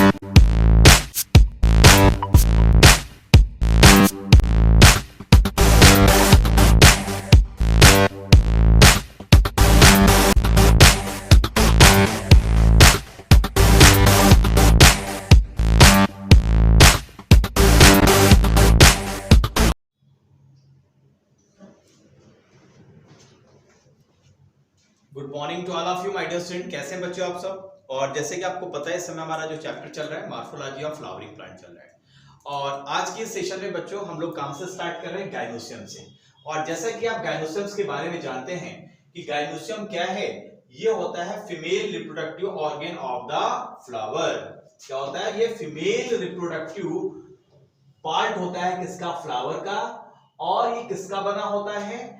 Good morning to all of you my dear student. कैसे हैं बच्चों आप सब। और जैसे कि आपको पता है इस समय हमारा जो चैप्टर चल रहा है मॉर्फोलॉजी ऑफ फ्लावरिंग प्लांट चल रहा है। और आज के सेशन में बच्चों हम लोग काम से स्टार्ट कर रहे हैं गाइनोसियम से। और जैसा कि आप गाइनोसियम्स के बारे में जानते हैं कि गाइनोसियम क्या है, ये होता है female reproductive organ of the flower. क्या होता है, ये फीमेल रिप्रोडक्टिव पार्ट होता है किसका, फ्लावर का। और ये किसका बना होता है,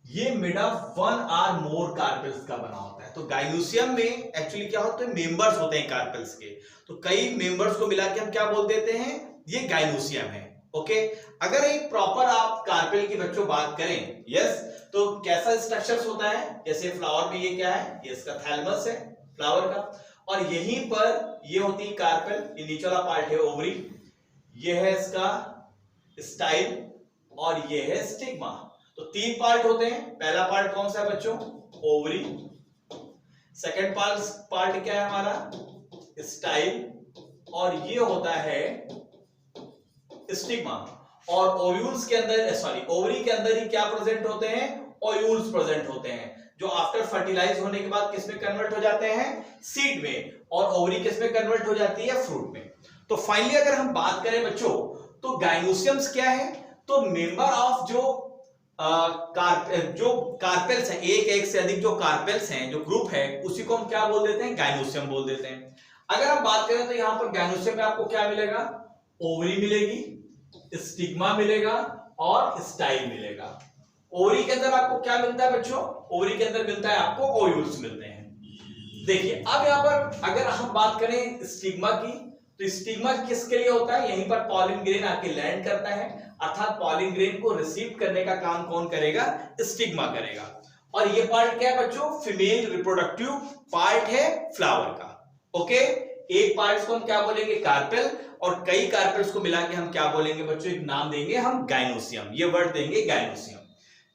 ये made of one or more carpels का बना होता है। तो गाइनोसियम में एक्चुअली क्या होता है, मेंबर्स होते हैं कार्पेल्स के। तो कई मेंबर्स को मिला के हम क्या बोल देते हैं, ये गाइनोसियम है। ओके, अगर एक प्रॉपर आप कार्पेल की बच्चों बात करें, यस, तो कैसा स्ट्रक्चर्स होता है, जैसे फ्लावर में ये क्या है, ये इसका थैलमस है फ्लावर का। और यहीं पर ये होती है कार्पेल, ये नीचे वाला पार्ट है ओवरी, ये है इसका स्टाइल और ये है स्टिग्मा। तो तीन पार्ट होते हैं। पहला पार्ट कौन सा है बच्चों, ओवरी। सेकंड पार्ट क्या है हमारा, स्टाइल। और ये होता है स्टिग्मा। और ओव्यूल्स के अंदर, सॉरी, ओवरी के अंदर ही क्या प्रेजेंट होते हैं, ओव्यूल्स प्रेजेंट होते हैं, जो आफ्टर फर्टिलाइज होने के बाद किसमें कन्वर्ट हो जाते हैं, सीड में। और ओवरी किसमें कन्वर्ट हो जाती है, फ्रूट में। तो फाइनली अगर हम बात करें बच्चों, तो गाइनोसियम्स क्या है, तो मेंबर ऑफ जो कार्पेल्स हैं, एक से अधिक जो कार्पेल्स हैं, जो ग्रुप है, उसी को हम क्या बोल देते हैं, गाइनोसियम बोल देते हैं। अगर हम बात करें तो यहां पर गाइनोसियम में आपको क्या मिलेगा, ओवरी मिलेगी, स्टिग्मा मिलेगा और स्टाइल मिलेगा। ओवरी के अंदर आपको क्या मिलता है बच्चों, ओवरी के अंदर मिलता है आपको ओव्यूल्स मिलते हैं। देखिए अब यहां पर अगर हम बात करें स्टिग्मा की, तो स्टिग्मा किसके लिए होता है, यहीं पर पॉलिन ग्रेन आके लैंड करता है, अर्थात पॉलिन ग्रेन को रिसीव करने का काम कौन करेगा, स्टिग्मा करेगा। और ये पार्ट क्या है बच्चों, फीमेल रिप्रोडक्टिव पार्ट है फ्लावर का। ओके, एक पार्ट को हम क्या बोलेंगे, कार्पेल, और कई कार्पेल्स को मिला के हम क्या बोलेंगे बच्चों, एक नाम देंगे हम गाइनोसियम, ये वर्ड देंगे गाइनोसियम।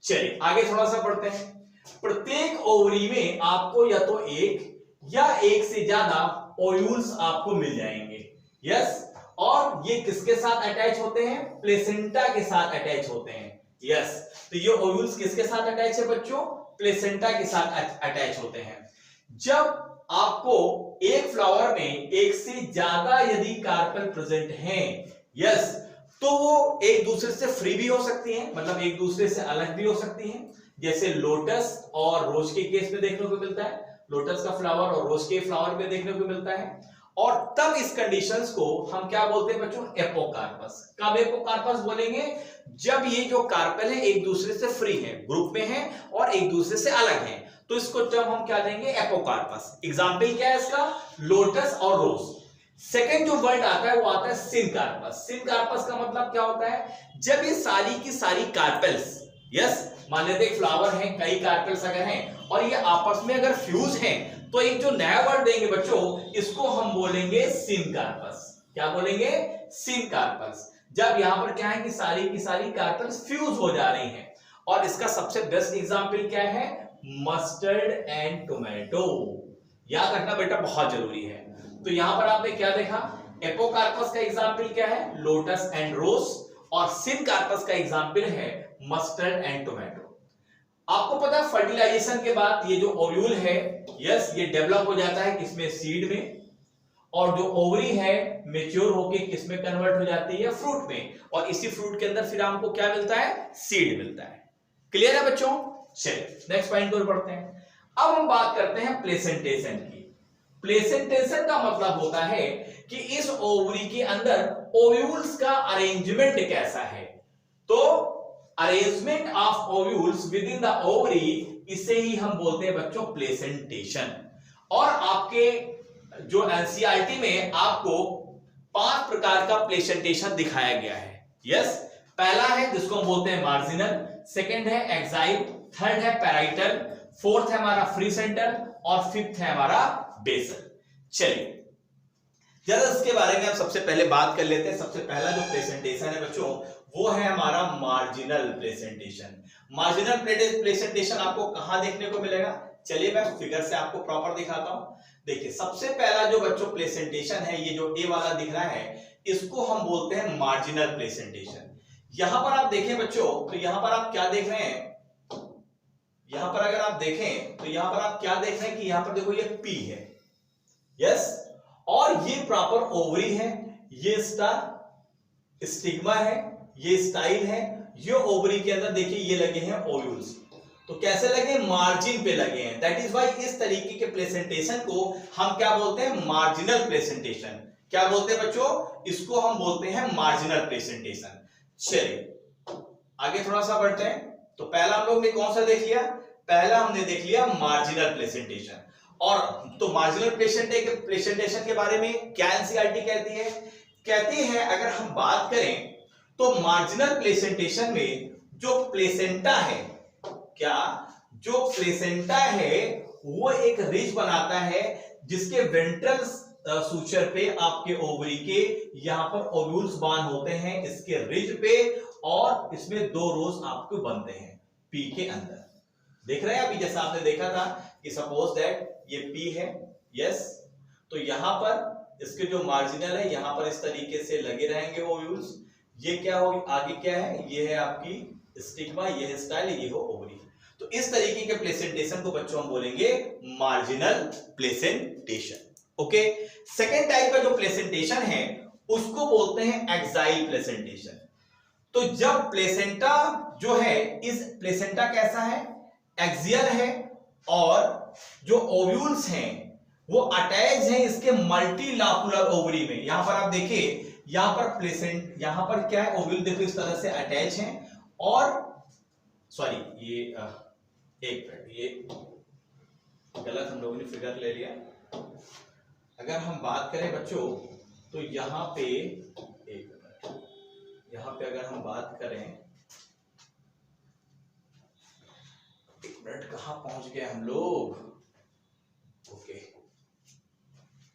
चलिए आगे थोड़ा सा पढ़ते हैं। प्रत्येक ओवरी में आपको या तो एक या एक से ज्यादा ओव्यूल्स आपको मिल जाएंगे, यस। और ये किसके साथ अटैच होते हैं, प्लेसेंटा के साथ अटैच होते हैं, यस। तो ये ओव्यूल्स किसके साथ अटैच है बच्चों, प्लेसेंटा के साथ अटैच होते हैं। जब आपको एक फ्लावर में एक से ज्यादा यदि कार्पेल प्रेजेंट हैं, यस, तो वो एक दूसरे से फ्री भी हो सकती हैं, मतलब एक दूसरे से अलग भी हो सकती हैं। जैसे लोटस और रोज के केस में देखने को मिलता है, लोटस का फ्लावर और रोज के फ्लावर में देखने को मिलता है। और तब इस कंडीशंस को हम क्या बोलते हैं बच्चों, एपोकार्पस। कब एपोकार्पस बोलेंगे, जब ये जो कार्पेल है एक दूसरे से फ्री है, ग्रुप में है और एक दूसरे से अलग है, तो इसको टर्म हम क्या देंगे, एपोकार्पस। एग्जांपल क्या है इसका, लोटस और रोज। सेकंड जो वर्ड आता है वो आता है सिनकार्पस। सिनकार्पस का मतलब क्या होता है, जब ये सारी की सारी कार्पेल्स, यस, मान लेते हैं फ्लावर हैं, कई कार्पेल्स अगर हैं और ये आपस में अगर फ्यूज हैं, तो एक जो नया वर्ड देंगे बच्चों, इसको हम बोलेंगे सिनकार्पस। क्या बोलेंगे, सिनकार्पस। जब यहां पर क्या है कि सारी की सारी कार्पेल्स फ्यूज हो जा रही हैं। और इसका सबसे बेस्ट एग्जांपल क्या है, मस्टर्ड एंड टोमेटो। याद रखना बेटा, बहुत जरूरी है। तो यहां पर आपने क्या देखा, एपोकार्पस का एग्जांपल क्या है, लोटस एंड रोज, और सिनकार्पस का एग्जांपल है मस्टर्ड एंड टोमेटो। आपको पता है फर्टिलाइजेशन के बाद ये जो ओव्यूल है, यस, ये डेवलप हो जाता है किसमें, सीड में। और जो ओवरी है मैच्योर होकर किसमें कन्वर्ट हो जाती है, फ्रूट में। और इसी फ्रूट के अंदर फिर हमको क्या मिलता है, सीड मिलता है। क्लियर है बच्चों। चलिए नेक्स्ट पॉइंट पर पढ़ते हैं। अब हम बात करते हैं प्लेसेंटेशन की। प्लेसेंटेशन का मतलब होता है कि इस ओवरी के अंदर ओव्यूल्स का अरेंजमेंट कैसा है। तो arrangement of ovules with in the ovary, इसे ही हम बोलते हैं बच्चों प्लेसेंटेशन। और आपके जो एनसीईआरटी में आपको 5 प्रकार का प्लेसेंटेशन दिखाया गया है, यस। पहला है जिसको हम बोलते हैं मार्जिनल, सेकंड है एक्साइल, थर्ड है पैराइटल, फोर्थ है हमारा फ्री सेंटर और फिफ्थ है हमारा बेसल। चलिए जरा इसके बारे में हम सबसे पहले बात कर लेते हैं। सबसे पहला जो प्रेजेंटेशन है बच्चों वो है हमारा मार्जिनल प्रेजेंटेशन। मार्जिनल प्रेजेंटेशन आपको कहां देखने को मिलेगा, चलिए मैं फिगर से आपको प्रॉपर दिखाता हूं। देखिए सबसे पहला जो बच्चों प्रेजेंटेशन है, ये जो ए वाला दिख रहा है, इसको हम बोलते हैं मार्जिनल प्रेजेंटेशन। यहां पर आप देखें बच्चों, तो यहां पर आप क्या देख रहे हैं, यहां पर अगर आप देखें तो यहां पर आप क्या देख रहे हैं कि यहां पर देखो ये पी है, यस, और ये प्रॉपर ओवरी है, ये स्टार स्टिग्मा है, ये स्टाइल है, ये ओवरी के अंदर देखिए ये लगे हैं ओव्यूल्स। तो कैसे लगे, मार्जिन पे लगे हैं। दैट इज वाई इस तरीके के प्रेजेंटेशन को हम क्या बोलते हैं, मार्जिनल प्रेजेंटेशन। क्या बोलते हैं बच्चों, इसको हम बोलते हैं मार्जिनल प्रेजेंटेशन। चलिए आगे थोड़ा सा बढ़ते हैं। तो पहला हम लोग ने कौन सा देख लिया, पहला हमने देख लिया मार्जिनल प्रेजेंटेशन। और तो मार्जिनल प्रेजेंटेशन के बारे में क्या एनसीईआरटी कहती है, कहती है अगर हम बात करें तो मार्जिनल प्रेजेंटेशन में जो प्लेसेंटा है, क्या जो प्लेसेंटा है वो एक रिज बनाता है जिसके वेंट्रल सूचर पे आपके ओवरी के यहां पर ओव्यूल्स बांध होते हैं इसके रिज पे, और इसमें 2 रोज आपको बनते हैं पी के अंदर। देख रहे हैं अभी जैसा आपने देखा था कि सपोज दैट ये पी है, यस, तो यहां पर इसके जो मार्जिनल है यहां पर इस तरीके से लगे रहेंगे ओव्यूल्स। ये क्या होगी, आगे क्या है, ये है आपकी स्टिग्मा, ये है स्टाइल, ये हो ओवरी। तो इस तरीके के प्रेजेंटेशन को बच्चों हम बोलेंगे marginal presentation. Okay, second type का जो प्रेजेंटेशन है उसको बोलते हैं एक्साइल प्रेजेंटेशन। तो जब प्लेसेंटा जो है, इस प्लेसेंटा कैसा है, एक्सियल है, और जो ओव्यूल्स हैं वो अटैच हैं इसके मल्टीलॉकुलर ओवरी में। यहां पर आप देखिए, यहां पर प्लेसेंट, यहां पर क्या है, ओव्यूल देखो इस तरह से अटैच हैं, और सॉरी ये एक मिनट, ये गलत हम लोगों ने फिगर ले लिया। अगर हम बात करें बच्चों तो यहां पे एक मिनट, यहां पे अगर हम बात करें, एक मिनट कहां पहुंच गए हम लोग, ओके,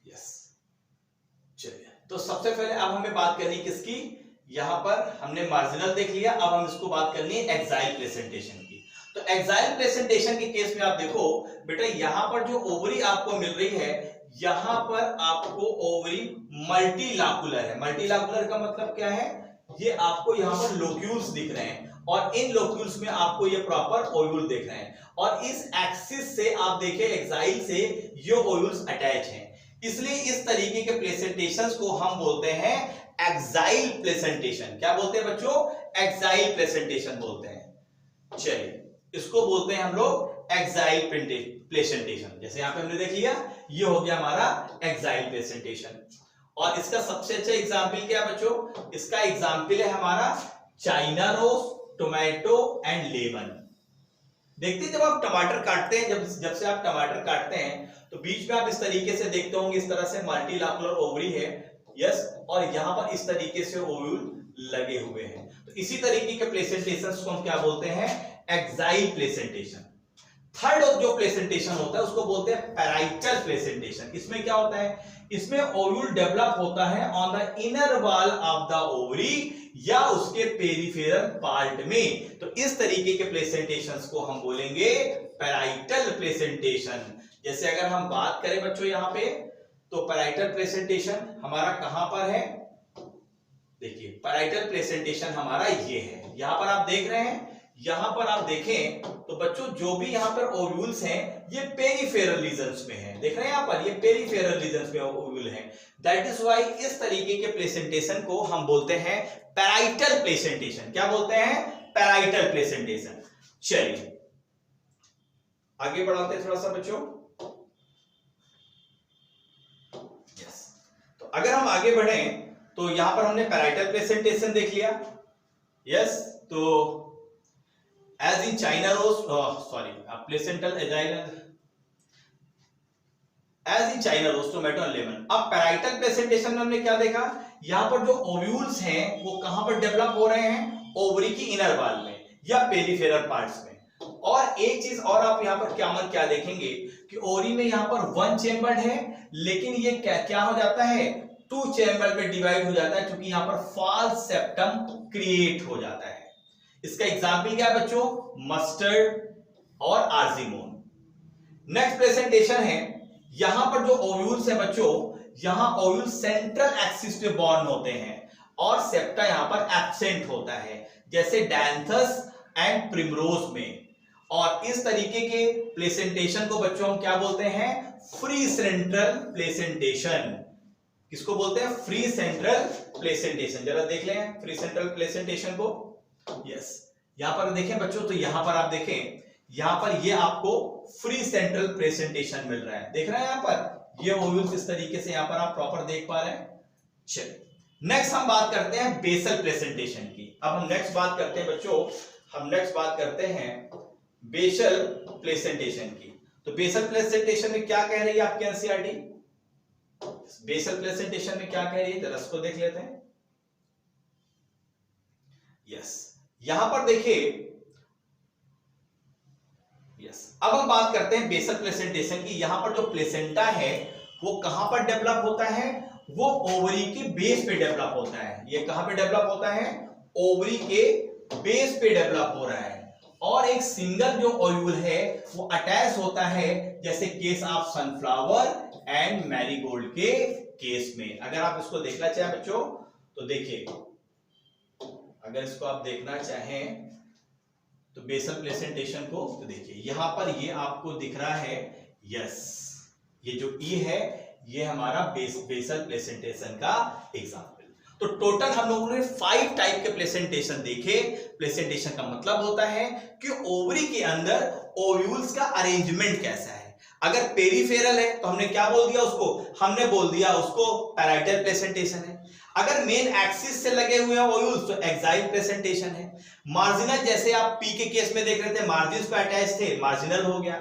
यस, चलिए। तो सबसे पहले अब हमें बात करनी किसकी, यहां पर हमने मार्जिनल देख लिया, अब हम इसको बात करनी है एक्साइल प्रेजेंटेशन की। तो एक्साइल प्रेजेंटेशन के केस में आप देखो बेटा, यहां पर जो ओवरी आपको मिल रही है, यहां पर आपको ओवरी मल्टीलॉकुलर है। मल्टीलॉकुलर का मतलब क्या है, ये आपको यहां पर लोक्यूल्स दिख रहे हैं, और इन लोक्यूल्स में आपको ये प्रॉपर ओव्यूल दिख रहे हैं, और इस एक्सिस से आप देखिए एक्साइल से ये ओव्यूल्स अटैच हैं। इसलिए इस तरीके के प्रेजेंटेशंस को हम बोलते हैं एक्साइल प्रेजेंटेशन। क्या बोलते हैं बच्चों, एक्साइल प्रेजेंटेशन बोलते हैं। चलिए इसको बोलते हैं हम लोग एक्साइल प्रेजेंटेशन। जैसे यहां पे हमने देख लिया, ये हो गया हमारा एक्साइल प्रेजेंटेशन। और इसका सबसे अच्छा एग्जाम्पल क्या बच्चों, इसका एग्जाम्पल है हमारा China rose, tomato and lemon. देखते हैं जब आप टमाटर काटते हैं, जब से आप टमाटर काटते हैं तो बीच में आप इस तरीके से देखते होंगे, इस तरह से मल्टीलॉकुलर ओवरी है, यस, और यहां पर इस तरीके से ओव्यूल लगे हुए हैं। तो इसी तरीके के प्रेजेंटेशंस को हम क्या बोलते हैं, एक्साइल प्रेजेंटेशन। थर्ड जो प्रेजेंटेशन होता है उसको बोलते हैं पैराइटल प्रेजेंटेशन। इसमें क्या होता है, इसमें ओव्यूल डेवलप होता है on the inner wall of the ovary या उसके पेरिफेरल पार्ट में। तो इस तरीके के प्रेजेंटेशंस को हम बोलेंगे पैराइटल प्रेजेंटेशन। जैसे अगर हम बात करें बच्चों यहां पे, तो पैराइटल प्रेजेंटेशन हमारा कहां पर है, देखिए पैराइटल प्रेजेंटेशन हमारा ये है, यहां पर आप देख रहे हैं। यहां पर आप देखें तो बच्चों जो भी यहां पर ओव्यूल्स हैं ये पेरिफेरल रीजन्स में हैं, देख रहे हैं यहां पर ये पेरिफेरल रीजन्स में ओव्यूल हैं। दैट इज व्हाई इस तरीके के प्रेजेंटेशन को हम बोलते हैं पैराइटल प्रेजेंटेशन। क्या बोलते हैं, पैराइटल प्रेजेंटेशन। चलिए आगे बढ़ाते हैं थोड़ा सा बच्चों। यस, तो अगर हम आगे बढ़े तो यहां पर हमने पैराइटल प्रेजेंटेशन देख लिया, यस, तो as in China rose, placental agile, as in China rose, tomato and lemon। अब पैराइटल प्रेजेंटेशन में हमने क्या देखा, यहां पर जो ओव्यूल्स हैं वो कहां पर डेवलप हो रहे हैं, ओवरी की इनर वॉल में या पेरिफेरल पार्ट्स में। और एक चीज और आप यहां पर क्या देखेंगे कि ओवरी में यहां पर 1 चेम्बर्ड है, लेकिन ये क्या हो जाता है, टू चैम्बर में डिवाइड हो जाता है, क्योंकि यहां पर फॉल्स सेप्टम क्रिएट हो जाता है। इसका एग्जाम्पल क्या है बच्चों? मस्टर्ड और आर्जिमोन। नेक्स्ट प्रेजेंटेशन है, यहां पर जो ओव्यूल्स है बच्चों, यहां ओव्यूल सेंट्रल एक्सिस पे बॉर्न होते हैं और सेप्टा यहां पर एब्सेंट होता है, जैसे डायंथस एंड प्रिमरोज में। और इस तरीके के प्लेसेंटेशन को बच्चों हम क्या बोलते हैं? Free central placentation. किसको बोलते हैं? Free central placentation. जरा देख लें फ्री सेंट्रल प्लेसेंटेशन को। यस, यहां पर देखें बच्चों, तो यहां पर आप देखें, यहां पर ये आपको फ्री सेंट्रल प्लेसेंटेशन मिल रहा है। देख रहे हैं यहां पर ये ओव्यूल्स इस तरीके से यहां पर आप प्रॉपर देख पा रहे हैं। चलिए नेक्स्ट हम बात करते हैं बेसल प्लेसेंटेशन की। अब हम नेक्स्ट बात करते हैं बच्चों, हम नेक्स्ट बात करते हैं बेसल प्लेसेंटेशन की। तो बेसल प्लेसेंटेशन में क्या कह रही है आपकी एनसीईआरटी? बेसल प्लेसेंटेशन में क्या कह रही है जरा इसको देख लेते हैं। यस, यहां पर देखिए, यस, अब हम बात करते हैं बेसल प्लेसेंटेशन की। यहां पर जो प्लेसेंटा है वो कहां पर डेवलप होता है? वो ओवरी के बेस पे डेवलप होता है। ये कहां पे डेवलप होता है? ओवरी के बेस पे डेवलप हो रहा है। और एक सिंगल जो ओव्यूल है वो अटैच होता है, जैसे case of sunflower and marigold के केस में। अगर आप इसको देखना चाहें बच्चों तो देखिए, अगर इसको आप देखना चाहें तो बेसल प्लेसेंटेशन को तो देखिए यहां पर ये आपको दिख रहा है। यस, ये जो ई है ये हमारा बेसल प्लेसेंटेशन का एग्जांपल। तो टोटल हम लोगों ने 5 टाइप के प्लेसेंटेशन देखे। प्लेसेंटेशन का मतलब होता है कि ओवरी के अंदर ओव्यूल्स का अरेंजमेंट कैसा है। अगर पेरीफेरल है तो हमने क्या बोल दिया उसको? हमने बोल दिया उसको पैराइटल प्लेसेंटेशन है। अगर मेन एक्सिस से लगे हुए हैं ओव्यूल्स तो एक्साइल प्लेसेंटेशन है। मार्जिनल, जैसे आप पी के केस में देख रहे थे, मार्जिन्स पे अटैच थे, मार्जिनल हो गया।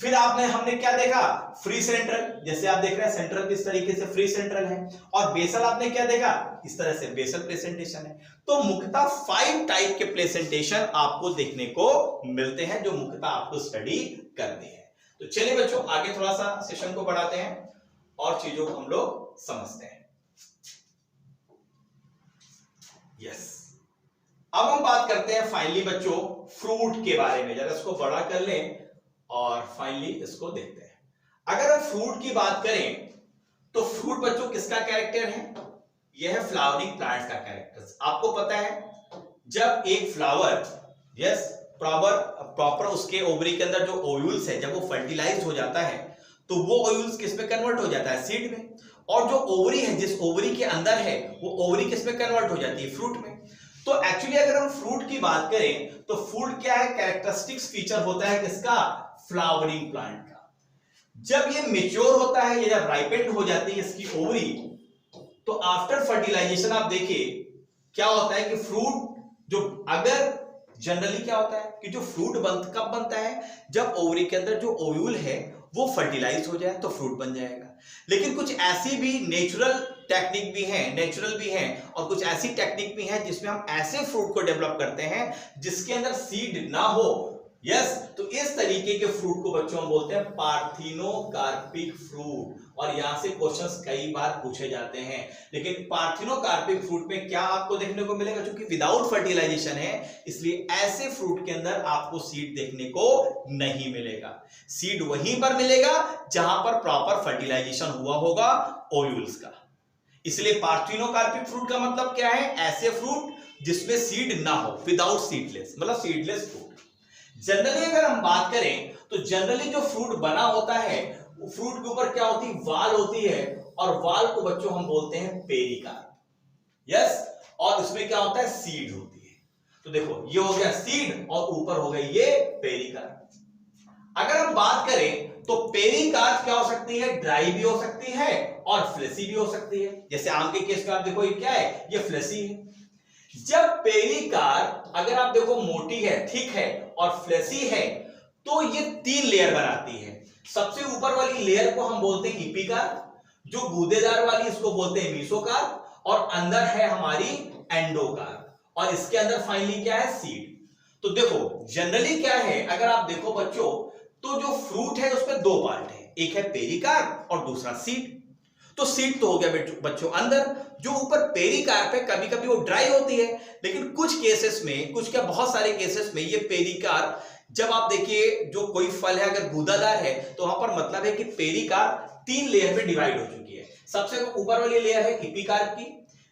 फिर हमने क्या देखा? फ्री सेंट्रल, जैसे आप देख रहे हैं सेंट्रल किस तरीके से फ्री सेंट्रल है। और बेसल आपने क्या देखा? इस तरह से बेसल प्लेसेंटेशन है। तो मुख्यतः 5 टाइप के प्लेसेंटेशन आपको देखने को मिलते हैं, जो मुख्यतः आपको स्टडी करनी है। तो चलिए बच्चों आगे थोड़ा सा सेशन को बढ़ाते हैं और चीजों को हम लोग समझते हैं। यस, अब हम बात करते हैं फाइनली बच्चों फ्रूट के बारे में। जरा इसको बड़ा कर लें और फाइनली इसको देखते हैं। अगर हम फ्रूट की बात करें तो फ्रूट बच्चों किसका कैरेक्टर है? यह है फ्लावरिंग प्लांट्स का कैरेक्टर। आपको पता है जब एक फ्लावर, यस, प्रॉपर उसके ओवरी के अंदर जो ओव्यूल्स है, जब वो फर्टिलाइज हो जाता है तो वो ओव्यूल्स किस में कन्वर्ट हो जाता है? सीड में। और जो ओवरी है, जिस ओवरी के अंदर है, वो ओवरी किस में कन्वर्ट हो जाती है? फ्रूट में। तो एक्चुअली अगर हम फ्रूट की बात करें तो फ्रूट क्या है? कैरेक्टरिस्टिक्स फीचर होता है किसका? फ्लावरिंग प्लांट का। जब ये मेच्योर होता है या जब राइपेंड हो जाती है इसकी ओवरी, तो आफ्टर फर्टिलाइजेशन आप देखिए क्या होता है कि फ्रूट जो, अगर जनरली क्या होता है कि जो फ्रूट कब बनता है? जब ओवरी के अंदर जो ओव्यूल है वो फर्टिलाइज हो जाए तो फ्रूट बन जाएगा। लेकिन कुछ ऐसी भी नेचुरल टेक्निक भी है, नेचुरल भी है, और कुछ ऐसी टेक्निक भी है जिसमें हम ऐसे फ्रूट को डेवलप करते हैं जिसके अंदर सीड ना हो। यस, तो इस तरीके के फ्रूट को बच्चों हम बोलते हैं पार्थिनोकार्पिक फ्रूट। और यहां से क्वेश्चंस कई बार पूछे जाते हैं। लेकिन पार्थिनोकार्पिक फ्रूट में क्या आपको देखने को मिलेगा? क्योंकि विदाउट फर्टिलाइजेशन है, इसलिए ऐसे फ्रूट के अंदर आपको सीड देखने को नहीं मिलेगा। सीड वहीं पर मिलेगा जहां पर प्रॉपर फर्टिलाइजेशन हुआ होगा ओव्यूल्स का। इसलिए पार्थिनोकार्पिक फ्रूट का मतलब क्या है? ऐसे फ्रूट जिसमें सीड ना हो, विदाउट सीडलेस, मतलब सीडलेस फ्रूट। जनरली अगर हम बात करें तो जनरली जो फ्रूट बना होता है वो फ्रूट के ऊपर क्या होती है? वाल होती है, और वाल को बच्चों हम बोलते हैं पेरिकार्प। यस, और उसमें क्या होता है? सीड होती है। तो देखो ये हो गया सीड और ऊपर हो गई ये पेरिकार्प। अगर हम बात करें तो पेरिकार्प क्या हो सकती है? ड्राई भी हो सकती है और फ्लेसी भी हो सकती है। जैसे आम के केस में आप देखो ये क्या है? ये फ्लेसी है। जब पेरिकार्प अगर आप देखो मोटी है, ठीक है, और फ्लेसी है, तो ये 3 लेयर बनाती है। सबसे ऊपर वाली लेयर को हम बोलते हैं इपिकार्प, जो गूदेदार वाली इसको बोलते हैं मीसोकार्प, और अंदर है हमारी एंडोकार्प, और इसके अंदर फाइनली क्या है? सीड। तो देखो जनरली क्या है, अगर आप देखो बच्चों तो जो फ्रूट है उसमें 2 पार्ट है, एक है पेरिकार्प और दूसरा सीड। तो सीड तो हो गया बच्चों अंदर। जो ऊपर पेरिकार्प है कभी कभी वो ड्राई होती है, लेकिन कुछ केसेस में, कुछ क्या बहुत सारे केसेस में ये पेरिकार्प, जब आप देखिए जो कोई फल है अगर गूदादार है तो वहां पर मतलब है कि पेरिकार्प 3 लेयर में डिवाइड हो चुकी है। सबसे ऊपर वाली लेयर है एपिकार्प की,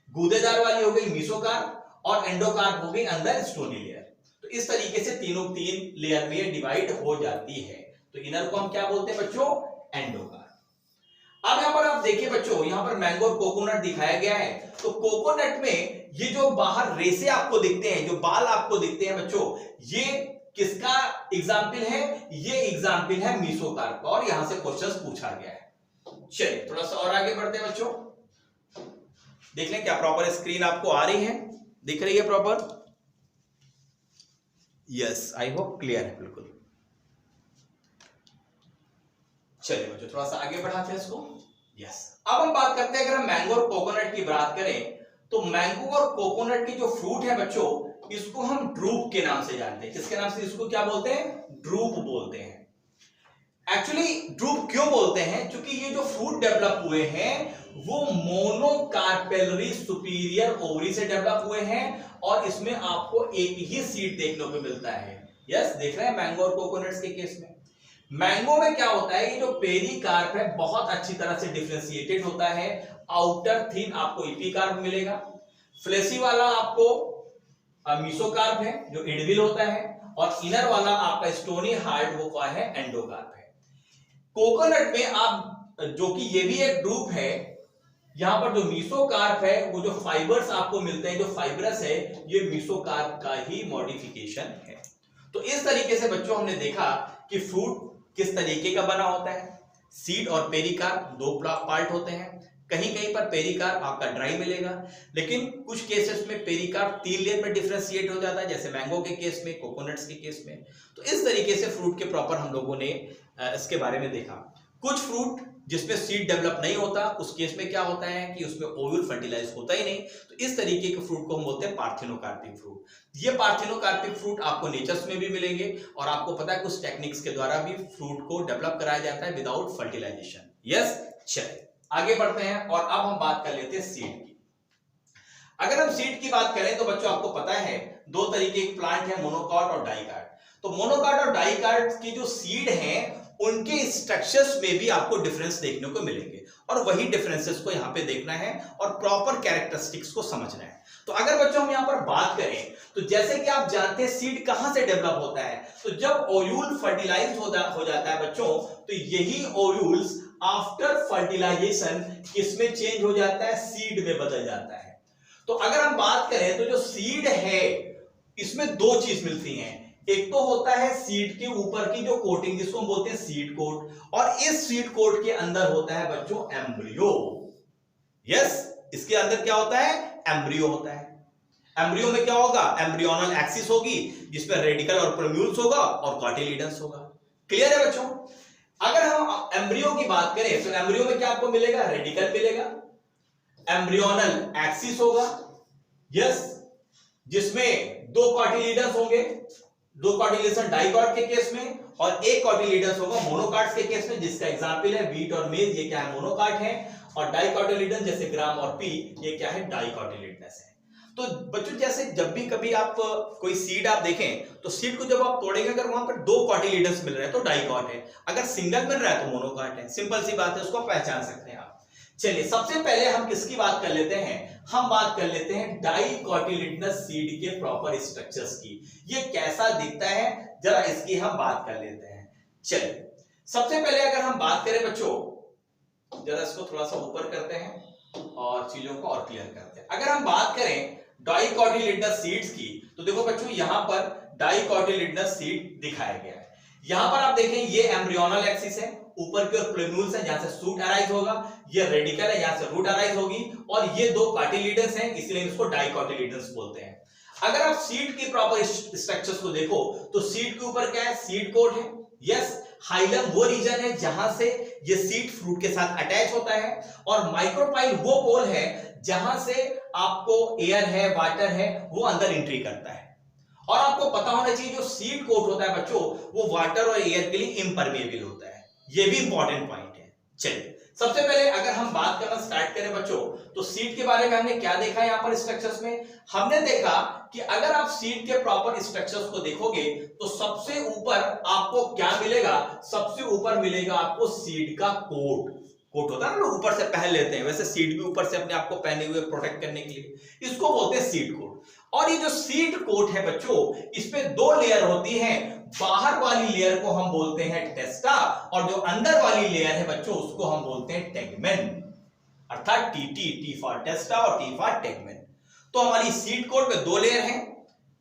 गूदेदार वाली हो गई मेसोकार्प, और एंडोकार्प हो गई अंदर स्टोनी लेयर। तो इस तरीके से तीनों 3 लेयर में डिवाइड हो जाती है। तो इनर को हम क्या बोलते हैं बच्चों? एंडोकार्प। अब यहां पर आप देखिए बच्चों, यहां पर मैंगो और कोकोनट दिखाया गया है। तो कोकोनट में ये जो बाहर रेसे आपको दिखते हैं, जो बाल आपको दिखते हैं बच्चों, ये किसका एग्जाम्पल है? ये एग्जाम्पल है मेसोकार्प का, और यहां से क्वेश्चंस पूछा गया है। चलिए थोड़ा सा और आगे बढ़ते हैं बच्चों, देख लें क्या प्रॉपर स्क्रीन आपको आ रही है, दिख रही है proper? Yes, I hope clear है बिल्कुल। चलिए बच्चों थोड़ा सा आगे बढ़ाते हैं इसको। यस, अब हम बात करते हैं, अगर हम मैंगो और कोकोनट की बात करें तो मैंगो और कोकोनट की जो फ्रूट है बच्चों, इसको हम ड्रूप के नाम से जानते हैं। किसके नाम से? इसको क्या बोलते हैं? ड्रूप बोलते हैं। एक्चुअली ड्रूप क्यों बोलते हैं? क्योंकि ये जो फ्रूट डेवलप हुए हैं वो मोनोकार्पेलरी सुपीरियर ओवरी से डेवलप हुए हैं, और इसमें आपको एक ही सीड देखने को मिलता है। यस, देख रहे हैं मैंगो और कोकोनट्स के केस में। मैंगो में क्या होता है, ये जो पेरिकार्प है बहुत अच्छी तरह से डिफरेंशिएटेड होता है। आउटर थिन आपको एपिकार्प मिलेगा, फ्लेशी वाला आपको मेसोकार्प है जो एडविल होता है, और इनर वाला आपका स्टोनी हार्ड वो क्या है? एंडोकार्प है। कोकोनट में आप, जो कि ये भी एक ड्रूप है, यहां पर जो मेसोकार्प है वो जो फाइबर्स आपको मिलते हैं, जो फाइब्रस है, ये मेसोकार्प का ही मॉडिफिकेशन है। तो इस तरीके से बच्चों हमने देखा कि फ्रूट किस तरीके का बना होता है। सीड और पेरिकार्प 2 पार्ट होते हैं। कहीं कहीं पर पेरिकार्प आपका ड्राई मिलेगा, लेकिन कुछ केसेस में पेरिकार्प 3 लेयर में डिफरेंशिएट हो जाता है, जैसे मैंगो के केस में, कोकोनट्स के केस में। तो इस तरीके से फ्रूट के प्रॉपर हम लोगों ने इसके बारे में देखा। कुछ फ्रूट जिसमें सीड डेवलप नहीं होता, उस केस में क्या होता है कि उसमें ओव्यूल फर्टिलाइज होता ही नहीं। तो इस तरीके के फ्रूट को हम बोलते हैं पार्थिनोकार्पिक फ्रूट। ये पार्थिनोकार्पिक फ्रूट आपको नेचर्स में भी मिलेंगे, और आपको पता है कुछ टेक्निक्स के द्वारा भी फ्रूट को डेवलप कराया जाता है विदाउट फर्टिलाइजेशन। यस, चलिए आगे बढ़ते हैं, और अब हम बात कर लेते हैं सीड की। अगर हम सीड की बात करें तो बच्चों आपको पता है 2 तरीके के प्लांट है, मोनोकॉट और डाइकॉट। तो मोनोकॉट और डाइकॉट की जो सीड हैं उनके स्ट्रक्चर्स में भी आपको डिफरेंस देखने को मिलेंगे, और वही डिफरेंसेस को यहां पे देखना है और प्रॉपर कैरेक्टरिस्टिक्स को समझना है। तो अगर बच्चों हम यहां पर बात करें तो जैसे कि आप जानते हैं सीड कहां से डेवलप होता है, तो जब ओव्यूल फर्टिलाइज हो जाता है बच्चों, तो यही ओव्यूल्स आफ्टर फर्टिलाइजेशन किसमें चेंज हो जाता है? सीड में बदल जाता है। तो अगर हम बात करें तो जो सीड है इसमें 2 चीज मिलती हैं। एक तो होता है सीड के ऊपर की जो कोटिंग, जिसको हम बोलते हैं सीड कोट, और इस सीड कोट के अंदर होता है बच्चों एम्ब्रियो। यस, इसके अंदर क्या होता है? एम्ब्रियो होता है। एम्ब्रियो में क्या होगा? एम्ब्रियोनल एक्सिस होगी, जिसमें रेडिकल और प्रोम्यूल्स होगा और कॉटिलिडन्स होगा। क्लियर है बच्चों? अगर हम एम्ब्रियो की बात करें तो एम्ब्रियो में क्या आपको मिलेगा? रेडिकल मिलेगा, एम्ब्रियोनल एक्सिस होगा, यस, जिसमें 2 कॉटिलिडन्स होंगे, 2 कॉटिलिडन्स डाइकॉट के केस में, और 1 कॉटिलिडन्स होगा मोनोकॉट्स के केस में, जिसका एग्जांपल है व्हीट और मेज, ये क्या है? मोनोकॉट है। और डाइकॉटिलिडन जैसे ग्राम और पी, ये क्या है? डाइकॉटिलिडनस है। तो बच्चों जैसे जब भी कभी आप कोई सीड आप देखें तो सीड को जब आप तोड़ेंगे, अगर वहां पर 2 कॉटिलिडन्स मिल रहे हैं तो डाइकॉट है, अगर सिंगल मिल रहा है तो मोनोकॉट है। सिंपल सी बात है, उसको पहचान सकते हैं आप। चलिए सबसे पहले हम किसकी बात कर लेते हैं? हम बात कर लेते हैं डाइकॉटिलिडनस सीड के प्रॉपर स्ट्रक्चर्स की। ये कैसा दिखता है जरा इसकी हम बात कर लेते हैं। चलिए सबसे पहले अगर हम बात करें बच्चों, जरा इसको थोड़ा सा ऊपर करते हैं और चीजों को और क्लियर करते हैं। अगर हम बात करें डाइकॉटिलिडनस सीड्स की, तो देखो बच्चों यहां पर डाइकॉटिलिडनस सीड दिखाया गया है। यहां पर आप देखें ये एम्ब्रियोनल एक्सिस है, ऊपर की ओर प्लूम्यूल्स है जहां से शूट अराइज होगा, ये रेडिकल है यहां से रूट अराइज होगी, और ये 2 कॉटिलिडन्स हैं, इसलिए इसको डाइकॉटिलिडन्स बोलते हैं। अगर आप सीड की प्रॉपर स्ट्रक्चर्स को देखो तो सीड के ऊपर क्या है? सीड कोट है। यस, हाइलम वो रीजन है जहां से ये सीड फ्रूट के साथ अटैच होता है, और माइक्रोपाइल वो पोल है जहां से आपको एयर है, वाटर है, वो अंदर एंट्री करता है। और आपको पता होना चाहिए जो सीड कोट होता है बच्चों, वो वाटर और एयर के लिए इम्परमेबल होता है। ये भी इंपॉर्टेंट पॉइंट है। चलिए सबसे पहले अगर हम बात करना स्टार्ट करें बच्चों, तो सीड के बारे में हमने क्या देखा यहाँ पर स्ट्रक्चर्स में? हमने देखा कि अगर आप सीड के प्रॉपर स्ट्रक्चर्स को देखोगे तो सबसे ऊपर आपको क्या मिलेगा? सबसे ऊपर मिलेगा आपको सीड का कोट। कोट होता है ना, लोग ऊपर से पहन लेते हैं, वैसे सीड भी ऊपर से अपने आप को पहने हुए प्रोटेक्ट करने के लिए, इसको बोलते हैं सीड कोट। और ये जो सीड कोट है बच्चों, इसमें दो लेयर होती हैं। बाहर वाली लेयर को हम बोलते हैं टेस्टा, और जो अंदर वाली लेयर है बच्चों उसको हम बोलते हैं टेगमेन, अर्थात टीटी, टी फॉर टेस्टा और टी फॉर टेगमेन। तो हमारी सीड कोट में दो लेयर हैं,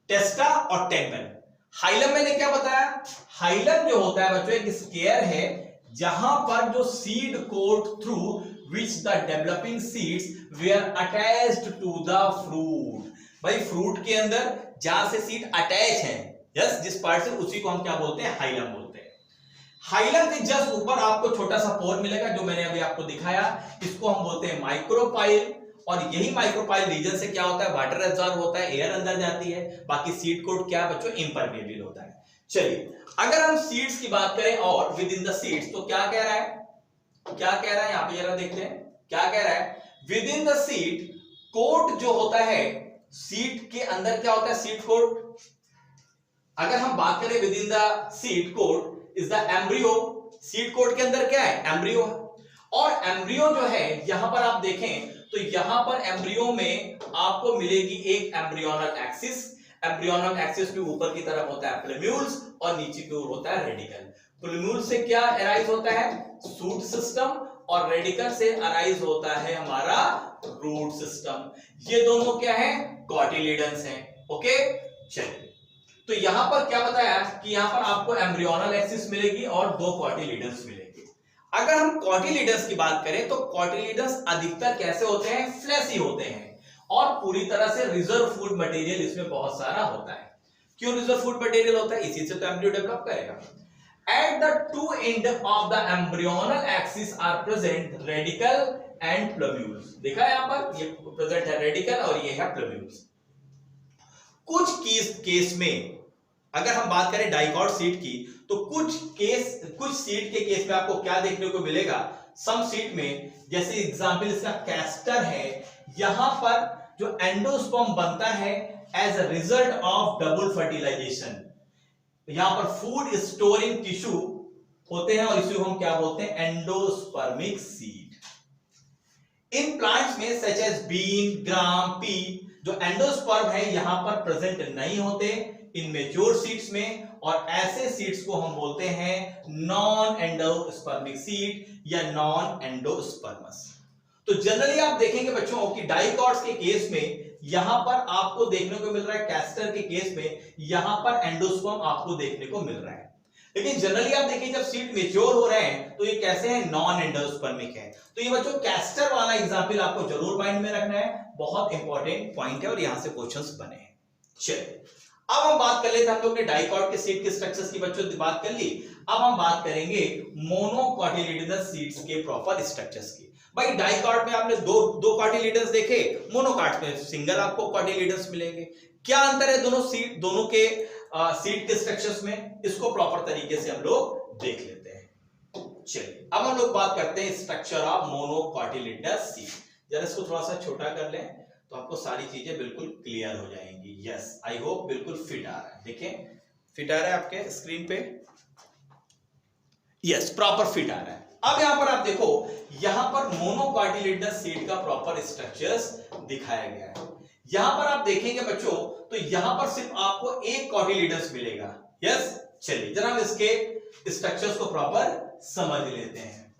टेस्टा और टेगमेन। हाइलम मैंने क्या बताया? हाइलम जो होता है बच्चों एक स्केयर है जहां पर जो seed coat through which the developing seeds were attached to the fruit. भाई फ्रूट के अंदर जहां से सीड अटैच है, यस, जिस पार्ट से, उसी को हम क्या बोलते हैं? हाइलम बोलते हैं। हाइलम के जस्ट ऊपर आपको छोटा सा पोर मिलेगा जो मैंने अभी आपको दिखाया, इसको हम बोलते हैं माइक्रोपाइल। और यही माइक्रोपाइल रीजन से क्या होता है? वाटर एब्जॉर्ब होता है, एयर अंदर जाती है। बाकी सीड कोट क्या बच्चों? इम्परमेबल होता है। चलिए अगर हम सीड्स की बात करें और विद इन द सीड्स, तो क्या कह रहा है? क्या कह रहा है यहां पे जरा देखते हैं क्या कह रहा है। Within the seed coat जो होता है, सीड के अंदर क्या होता है? Seed coat. अगर हम बात करें within the seed coat is the embryo. Seed coat के अंदर क्या है? एम्ब्रियो। और एम्ब्रियो जो है यहां पर आप देखें तो यहां पर एम्ब्रियो में आपको मिलेगी एक एम्ब्रियोनल एक्सिस। एम्ब्रियोनल एक्सिस में ऊपर की तरफ होता है प्लेम्यूल्स और नीचे की ओर होता है रेडिकल। प्लेम्यूल से क्या अराइज होता है? शूट सिस्टम, और रेडिकल से अराइज होता है हमारा रूट सिस्टम। ये दोनों क्या है? कॉटिलिडन्स हैं। ओके, चलिए तो यहां पर क्या बताया कि यहां पर आपको एम्ब्रियोनल एक्सिस मिलेगी और दो कॉटिलिडन्स मिलेंगे। अगर हम कॉटिलिडन्स की बात करें तो कॉटिलिडन्स अधिकतर कैसे होते हैं? फ्लैशी होते हैं और पूरी तरह से रिजर्व फूड मटेरियल इसमें बहुत सारा होता है। क्यों रिजर्व फूड मटेरियल होता है? इसी से तो एम्ब्रियो डेवलप करेगा। At the two end of the embryonal axis are present radicle and plumule। देखा है यहां पर, ये प्रेजेंट है रेडिकल और ये है प्लम्यूल्स। कुछ केस में अगर हम बात करें डाइकॉट सीड की, तो कुछ सीड के केस में आपको क्या देखने को मिलेगा? सम सीड में, जैसे एग्जांपल इसका कैस्टर है, यहां पर जो एंडोस्पर्म बनता है as a result of double fertilization. यहां पर फूड स्टोरिंग टिश्यू होते हैं और इसी को हम क्या बोलते हैं? Endospermic seed. इन प्लांट्स में such as bean, gram, pea, जो एंडोस्पर्म है यहां पर प्रेजेंट नहीं होते इन मैच्योर सीड्स में, और ऐसे सीड्स को हम बोलते हैं नॉन एंडोस्पर्मिक सीड या नॉन एंडोस्पर्मस। तो जनरली आप देखेंगे बच्चों कि डाइकॉट्स के केस में यहां पर आपको देखने को मिल रहा है, कैस्टर के केस में यहां पर एंडोस्पर्म आपको देखने को मिल रहा है। लेकिन जनरली आप देखिए जब सीड मैच्योर हो रहे हैं तो ये कैसे हैं? नॉन एंडोस्पर्मिक है। तो ये बच्चों कैस्टर वाला एग्जांपल आपको जरूर माइंड में रखना है, बहुत इंपॉर्टेंट पॉइंट है और यहां से क्वेश्चंस बने हैं। चलिए अब हम बात कर लेते हैं, हम लोग ने डाइकॉट के सीड के स्ट्रक्चर्स की बच्चों बात कर ली। अब हम बात करेंगे मोनोकॉटिलिडनस सीड्स के प्रॉपर स्ट्रक्चर्स की। भाई डाइकॉट में आपने दो कॉटिलिडन्स देखे, मोनोकॉट में सिंगल आपको कॉटिलिडन्स मिलेंगे। क्या अंतर है दोनों के सीड के स्ट्रक्चर्स में? इसको प्रॉपर तरीके से हम लोग देख लेते हैं। चलिए अब हम लोग बात करते हैं स्ट्रक्चर ऑफ मोनोकॉटिलिडनस सीड। जरा इसको थोड़ा सा छोटा कर लें तो आपको सारी चीजें बिल्कुल क्लियर हो जाएंगी। यस, आई होप बिल्कुल फिट आ रहा है। देखें फिट आ रहा है आपके स्क्रीन पे? यस, प्रॉपर फिट आ रहा है। अब यहां पर आप देखो, यहां पर मोनोकॉटिलिडनस सीड का प्रॉपर स्ट्रक्चर्स दिखाया गया है। यहां पर आप देखेंगे बच्चों तो यहां पर सिर्फ आपको एक कॉटिलिडनस मिलेगा। यस, चलिए जरा हम इसके स्ट्रक्चर्स को प्रॉपर समझ लेते हैं।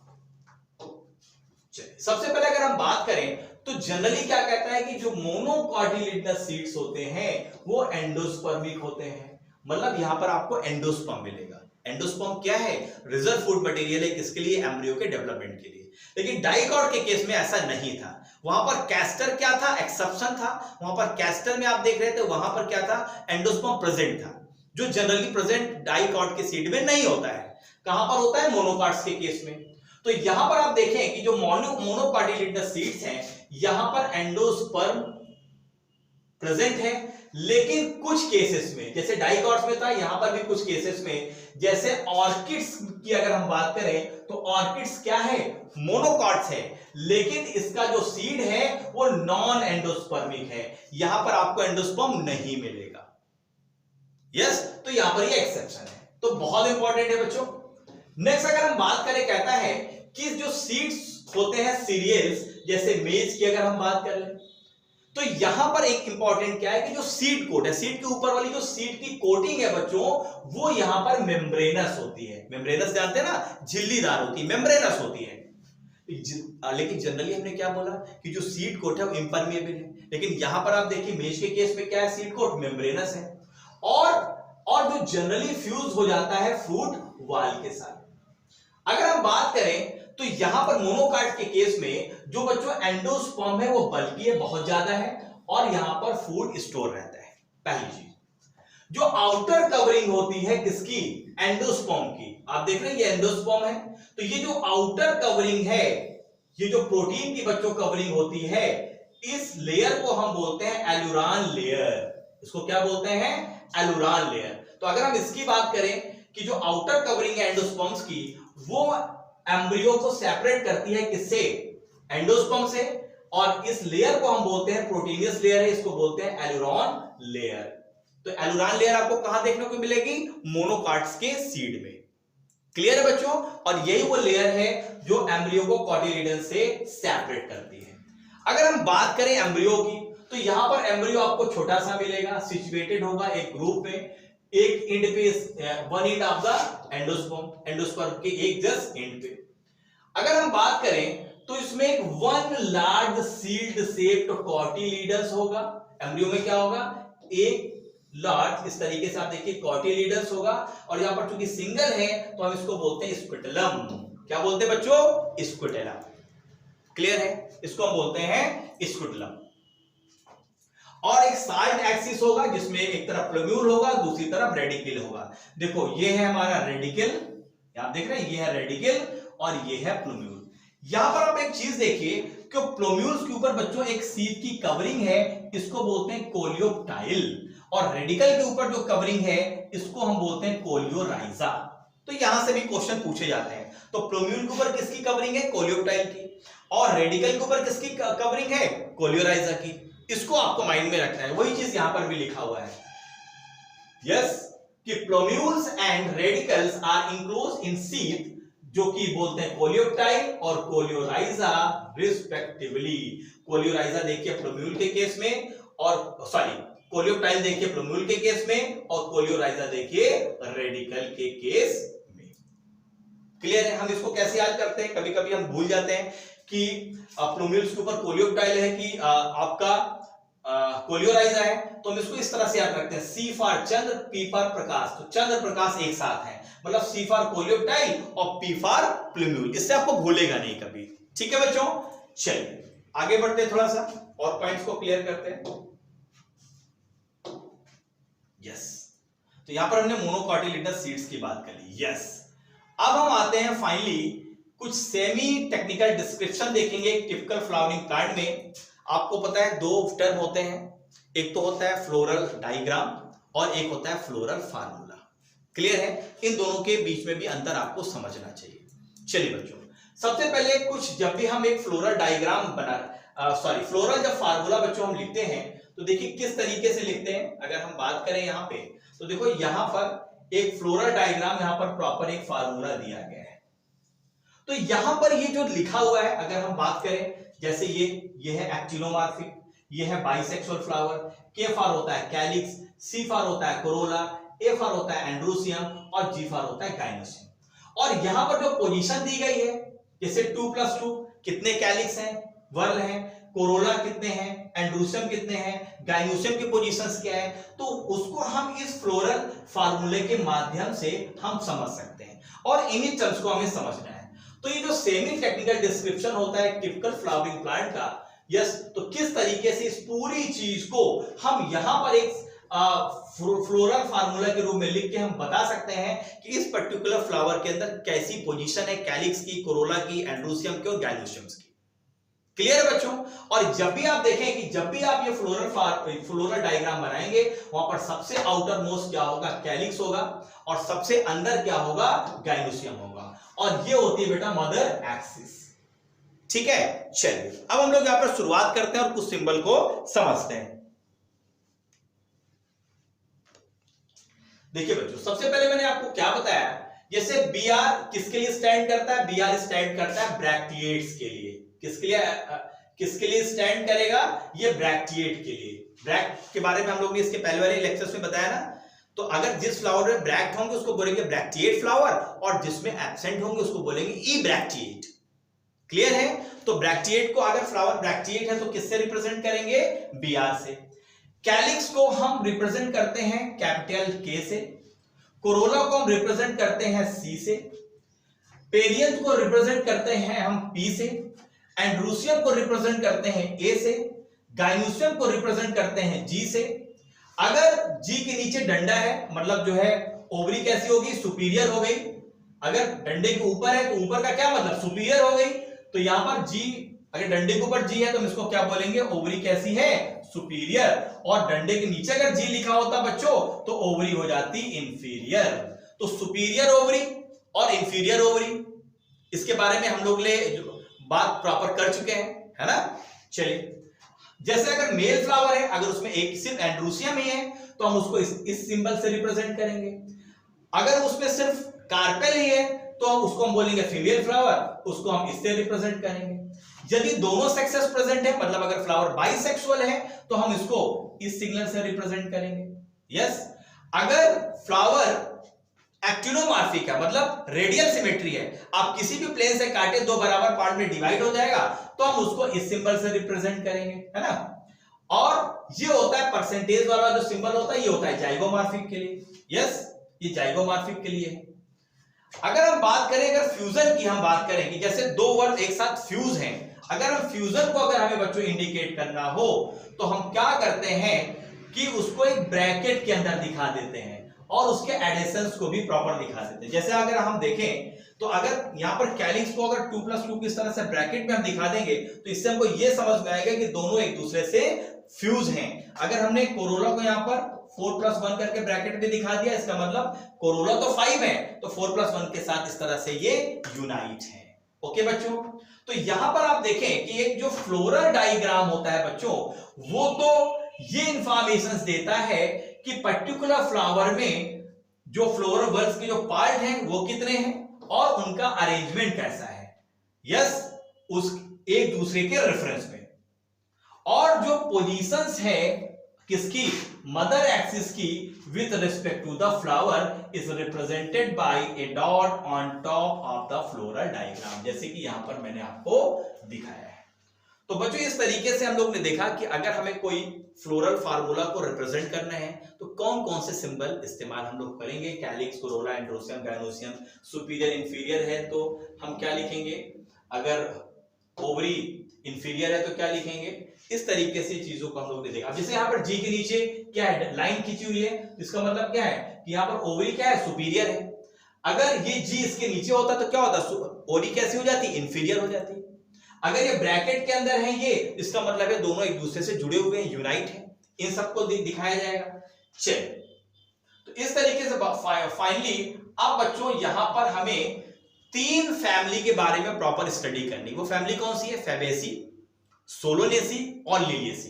चलिए सबसे पहले अगर हम बात करें तो जनरली क्या कहता है कि जो मोनोकॉटिलिडनस सीड्स होते हैं वो एंडोस्पर्मिक होते हैं। मतलब यहां पर आपको एंडोस्पर्म मिलेगा। एंडोस्पर्म क्या है? रिजर्व फूड मटेरियल है, किसके लिए? एम्ब्रियो के डेवलपमेंट के लिए। लेकिन डाइकॉट के केस में ऐसा नहीं था। वहां पर कैस्टर क्या था? एक्सेप्शन था। वहां पर कैस्टर में आप देख रहे थे, वहां पर क्या था? एंडोस्पर्म प्रेजेंट था, जो जनरली प्रेजेंट डाइकॉट के सीड में नहीं होता है। कहां पर होता है? मोनोकॉट्स के केस में। तो यहां पर आप देखें कि जो मोनोकॉटिलिडनस सीड्स हैं यहां पर एंडोस्पर्म प्रेजेंट है, लेकिन कुछ केसेस में, जैसे डाइकॉट्स में था, यहां पर भी कुछ केसेस में जैसे ऑर्किड्स की अगर हम बात करें तो ऑर्किड्स क्या है, मोनोकॉट्स है, लेकिन इसका जो सीड है वो नॉन एंडोस्पर्मिक है, यहां पर आपको एंडोस्पर्म नहीं मिलेगा। यस, तो यहां पर ये एक्सेप्शन है, तो बहुत इंपॉर्टेंट है बच्चों। नेक्स्ट अगर हम बात करें, कहता है कि जो सीड्स होते हैं सीरियल्स, जैसे मेज की अगर हम बात करें तो यहां पर एक इंपॉर्टेंट क्या है कि जो सीड कोट है, सीड के ऊपर वाली जो सीड की कोटिंग है बच्चों, वो यहां पर मेम्ब्रेनस होती है। मेम्ब्रेनस जानते हैं ना, झिल्लीदार होती है, मेम्ब्रेनस होती है। लेकिन जनरली हमने क्या बोला कि जो सीड कोट है वो इंपरमेबल है, लेकिन यहां पर आप देखिए मेज के केस में क्या है, सीड कोट मेम्ब्रेनस है, और जो जनरली फ्यूज हो जाता है फ्रूट वाल के साथ। अगर हम बात करें तो यहां पर मोनोकाट के केस में जो बच्चों एंडोस्पर्म है वो बल्कि है, बहुत ज्यादा है, और यहां पर फूड स्टोर रहता है। पहली चीज, जो आउटर कवरिंग होती है किसकी, एंडोस्पर्म की, आप देख रहे हैं ये एंडोस्पर्म है, तो ये जो आउटर कवरिंग है, ये जो प्रोटीन की बच्चों कवरिंग होती है, इस लेयर को हम बोलते हैं एलुरान लेयर। इसको क्या बोलते हैं, एलुरान लेयर। तो अगर हम इसकी बात करें कि जो आउटर कवरिंग है एंडोस्पर्म्स की, वो एम्ब्रियो को सेपरेट करती है किससे, एंडोस्पर्म से, और इस लेयर को हम बोलते हैं प्रोटीनियस लेयर है, इसको बोलते हैं एलुरान लेयर। तो एलुरान लेयर आपको कहां देखने को मिलेगी, मोनोकाट्स के सीड में। क्लियर है बच्चों, और यही वो लेयर है जो एम्ब्रियो को कॉटिलिडन से सेपरेट करती है। अगर हम बात करें एम्ब्रियो की, तो यहां पर एम्ब्रियो आपको छोटा सा मिलेगा, सिचुएटेड होगा एक ग्रुप में, एक एंड पे, one end of the endosperm, endosperm के एक जस्ट एंड पे। अगर हम बात करें तो इसमें एक one large shield shaped cotyledons होगा। एम्ब्रियो में क्या होगा, एक लार्ज, इस तरीके से आप देखिए कॉटिलिडन्स होगा, और यहां पर चूंकि सिंगल है तो हम इसको बोलते हैं स्क्विटलम। क्या बोलते हैं बच्चों, स्क्विटलम। क्लियर है, इसको हम बोलते हैं स्क्विटलम। और एक साइड एक्सिस होगा जिसमें एक तरफ प्लूम्यूल होगा, दूसरी तरफ रेडिकल होगा। देखो ये है हमारा रेडिकल, आप देख रहे हैं, ये है रेडिकल और ये है प्लूम्यूल। यहां पर आप एक चीज देखिए कि प्लूम्यूल्स के ऊपर बच्चों एक सीड की कवरिंग है, इसको बोलते हैं कोलियोप्टाइल, और रेडिकल के ऊपर जो कवरिंग है इसको हम बोलते हैं कोलियोराइजा। तो यहां से भी क्वेश्चन पूछे जाते हैं। तो प्लूम्यूल के ऊपर किसकी कवरिंग है, कोलियोप्टाइल की, और रेडिकल के ऊपर किसकी कवरिंग है, कोलियोराइजा की। इसको आपको माइंड में रखना है, वही चीज यहां पर भी लिखा हुआ है। यस, कि plumules and radicles are enclosed in seed, जो कि बोलते हैं कोलियोप्टाइल और कोलियोराइजा रिस्पेक्टिवली। कोलियोराइजा देखिए प्लूम्यूल के केस में, और सॉरी कोलियोप्टाइल देखिए प्लूम्यूल के केस में, और कोलियोराइजा देखिए रेडिकल के केस में। क्लियर है, हम इसको कैसे याद करते हैं, कभी कभी हम भूल जाते हैं कि प्लूम्यूल्स के ऊपर कोलियोप्टाइल है कि आपका कोलियोराइजा है, तो हम इसको इस तरह से याद रखते हैं, सी फॉर चंद्र, पी फॉर प्रकाश। तो चंद्र प्रकाश एक साथ है, मतलब सी फॉर कोलियोप्टाइल और पी फॉर प्लूम्यूल, इससे आपको भूलेगा नहीं कभी। ठीक है बच्चों, चलिए आगे बढ़ते हैं, थोड़ा सा और पॉइंट्स को क्लियर करते हैं। यस, तो यहां पर हमने मोनोकॉटिलिडनस सीड्स की बात कर ली। यस, अब हम आते हैं फाइनली कुछ सेमी टेक्निकल डिस्क्रिप्शन देखेंगे टिपिकल फ्लावरिंग प्लांट में। आपको पता है दो टर्म होते हैं, एक तो होता है फ्लोरल डायग्राम और एक होता है फ्लोरल फार्मूला। क्लियर है, इन दोनों के बीच में भी अंतर आपको समझना चाहिए। चलिए बच्चों, सबसे पहले कुछ, जब भी हम एक फ्लोरल डायग्राम फ्लोरल जब फार्मूला बच्चों हम लिखते हैं तो देखिए किस तरीके से लिखते हैं। अगर हम बात करें यहाँ पे तो देखो यहां पर एक फ्लोरल डायग्राम, यहां पर प्रॉपर एक फार्मूला दिया गया है। तो यहां पर ये जो लिखा हुआ है, अगर हम बात करें, जैसे ये है एक्टिनोमॉर्फिक, ये है बाइसेक्सुअल फ्लावर, के फॉर होता है कैलिक्स, सी फॉर होता है कोरोला, ए फॉर होता है एंड्रोसियम और जी फॉर होता है गाइनोसियम। और यहां पर जो पोजीशन दी गई है, जैसे 2+2 कितने कैलिक्स हैं, वर्ल हैं, कोरोला कितने हैं, एंड्रोसियम कितने हैं, गाइनोसियम की पोजीशंस क्या है, तो उसको हम इस फ्लोरल फार्मूले के माध्यम से हम समझ सकते हैं, और इन्हीं टर्म्स को हमें समझना है। तो ये जो सेमी टेक्निकल डिस्क्रिप्शन होता है टिपिकल फ्लावरिंग प्लांट का, यस, तो किस तरीके से इस पूरी चीज को हम यहां पर एक फ्लोरल फार्मूला के रूप में लिख के हम बता सकते हैं कि इस पर्टिकुलर फ्लावर के अंदर कैसी पोजीशन है कैलिक्स की, कोरोला की, एंड्रोसियम की और गाइनोसियम की। क्लियर है बच्चों? और जब भी आप देखें कि जब भी आप ये फ्लोरल डायग्राम बनाएंगे, वहां पर सबसे आउटर मोस्ट क्या होगा? कैलिक्स होगा, और सबसे अंदर क्या होगा? गाइनोसियम होगा, और ये होती है बेटा मदर एक्सिस। ठीक है, चलिए अब हम लोग यहां पर शुरुआत करते हैं और कुछ सिंबल को समझते हैं। देखिए बच्चों, सबसे पहले मैंने आपको क्या बताया, जैसे बी आर किसके लिए स्टैंड करता है? बी आर स्टैंड करता है ब्रैक्टिएट्स के लिए। किसके लिए स्टैंड करेगा? ये ब्रैक्टिएट के लिए। ब्रैक्ट के बारे में हम लोग ने इसके पहले वाले लेक्चर्स में बताया ना। तो अगर जिस फ्लावर में ब्रैक्ट होंगे उसको बोलेंगे ब्रैक्टिएट फ्लावर, और जिसमें एब्सेंट होंगे उसको बोलेंगे ई ब्रैक्टिएट। क्लियर है? तो ब्रैक्टिएट को, अगर फ्लावर ब्रैक्टिएट है तो किससे रिप्रेजेंट करेंगे? बी आर से। कैलिक्स को हम रिप्रेजेंट करते हैं कैपिटल के से, कोरोला को हम रिप्रेजेंट करते हैं सी से, पेरियंथ को रिप्रेजेंट करते हैं हम पी से, एंड्रूसियम को रिप्रेजेंट करते हैं ए से, गाइनोसियम को रिप्रेजेंट करते हैं जी से। अगर जी के नीचे डंडा है, मतलब जो है ओवरी कैसी होगी? सुपीरियर हो गई। अगर डंडे के ऊपर है तो ऊपर का क्या मतलब? सुपीरियर हो गई। तो यहां पर जी, अगर डंडे के ऊपर जी है तो हम इसको क्या बोलेंगे? ओवरी कैसी है? सुपीरियर। और डंडे के नीचे अगर जी लिखा होता बच्चों तो ओवरी हो जाती इंफीरियर। तो सुपीरियर ओवरी और इंफीरियर ओवरी, इसके बारे में हम लोग ले बात प्रॉपर कर चुके हैं, है ना। चलिए, जैसे अगर मेल फ्लावर है, अगर उसमें एक सिर्फ एंड्रूसियम ही है तो हम उसको इस सिंबल से रिप्रेजेंट करेंगे। अगर उसमें सिर्फ कार्पेल ही है तो उसको हम बोलेंगे फीमेल फ्लावर, उसको हम इससे रिप्रेजेंट करेंगे। यदि दोनों सेक्सेस प्रेजेंट है, मतलब अगर फ्लावर बाइसेक्सुअल है तो हम इसको इस सिग्नल से रिप्रेजेंट करेंगे। यस, अगर फ्लावर एक्टिनोमॉर्फिक है, मतलब रेडियल सिमेट्री है, आप किसी भी प्लेन से काटे दो बराबर पार्ट में डिवाइड हो जाएगा, तो हम उसको इस सिंबल से रिप्रेजेंट करेंगे, है ना। और ये होता है परसेंटेज वाला जो सिंबल होता है, ये होता है जाइगोमॉर्फिक के लिए। यस, ये जाइगोमॉर्फिक के लिए है। अगर हम बात करें, अगर फ्यूजन की हम बात करें कि जैसे दो वर्ड एक साथ फ्यूज हैं, अगर हम फ्यूजन को अगर हमें बच्चों इंडिकेट करना हो तो हम क्या करते हैं कि उसको एक ब्रैकेट के अंदर दिखा देते हैं और उसके एडिशंस को भी प्रॉपर दिखा देते हैं। जैसे अगर हम देखें तो अगर यहां पर कैलिक्स को अगर 2+2 किस तरह से ब्रैकेट में हम दिखा देंगे तो इससे हमको यह समझ में आएगा कि दोनों एक दूसरे से फ्यूज हैं। अगर हमने कोरोला को यहां पर 4+1 करके ब्रैकेट में दिखा दिया, इसका मतलब कोरोला तो 5 है तो 4+1 के साथ इस तरह से ये यूनाइट है। ओके बच्चों, तो यहां पर आप देखें कि एक जो फ्लोरल डायग्राम होता है बच्चों, वो तो ये इंफॉर्मेशंस देता है कि पर्टिकुलर फ्लावर में जो फ्लोरल बल्ब्स के जो पार्ट हैं वो कितने हैं और उनका अरेंजमेंट कैसा है। यस, उस एक दूसरे के रेफरेंस में। और जो पोजीशंस है किसकी? मदर एक्सिस की with respect to the flower is represented by a dot on top of the floral diagram, जैसे कि यहां पर मैंने आपको दिखाया है। तो बच्चों इस तरीके से हम लोग ने देखा कि अगर हमें कोई फ्लोरल फार्मूला को रिप्रेजेंट करना है तो कौन कौन से सिंबल इस्तेमाल हम लोग करेंगे। Calyx, Corolla, androecium, gynoecium. Superior, inferior है तो हम क्या लिखेंगे, अगर ओवरी इंफीरियर है तो क्या लिखेंगे। इस तरीके से चीजों को हम लोग ने देखा। जैसे यहाँ पर जी के नीचे क्या है, लाइन खींची हुई है, इसका मतलब क्या है कि यहाँ पर ओवरी क्या है, सुपीरियर है। अगर ये जी इसके नीचे होता तो क्या होता, ओवरी कैसी हो जाती, इंफीरियर हो जाती। अगर ये ब्रैकेट के अंदर है ये, इसका मतलब है दोनों एक दूसरे से जुड़े हुए हैं, यूनाइट है। इन सबको दिखाया जाएगा। चलिए, तो इस तरीके से फाइनली अब बच्चों यहां पर हमें 3 फैमिली के बारे में प्रॉपर स्टडी करनी। वो फैमिली कौन सी है? फैबेसी, सोलोनेसी और लिलिएसी।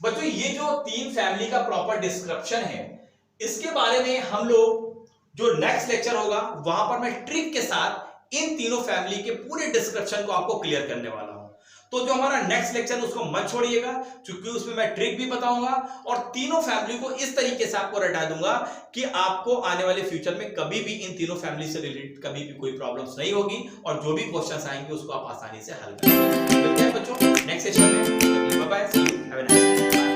बच्चों ये जो 3 फैमिली का प्रॉपर डिस्क्रिप्शन है, इसके बारे में हम लोग जो नेक्स्ट लेक्चर होगा वहां पर मैं ट्रिक के साथ इन तीनों फैमिली के पूरे डिस्क्रिप्शन को आपको क्लियर करने वाला हूं। तो जो हमारा नेक्स्ट लेक्चर उसको मत छोड़िएगा, क्योंकि उसमें मैं ट्रिक भी बताऊंगा और तीनों फैमिली को इस तरीके से आपको रटा दूंगा कि आपको आने वाले फ्यूचर में कभी भी इन तीनों फैमिली से रिलेटेड कभी भी कोई प्रॉब्लम्स नहीं होगी और जो भी क्वेश्चंस आएंगे उसको आप आसानी से हल कर पाएंगे। मिलते हैं बच्चों नेक्स्ट सेशन में। Bye bye, see you, have a nice day.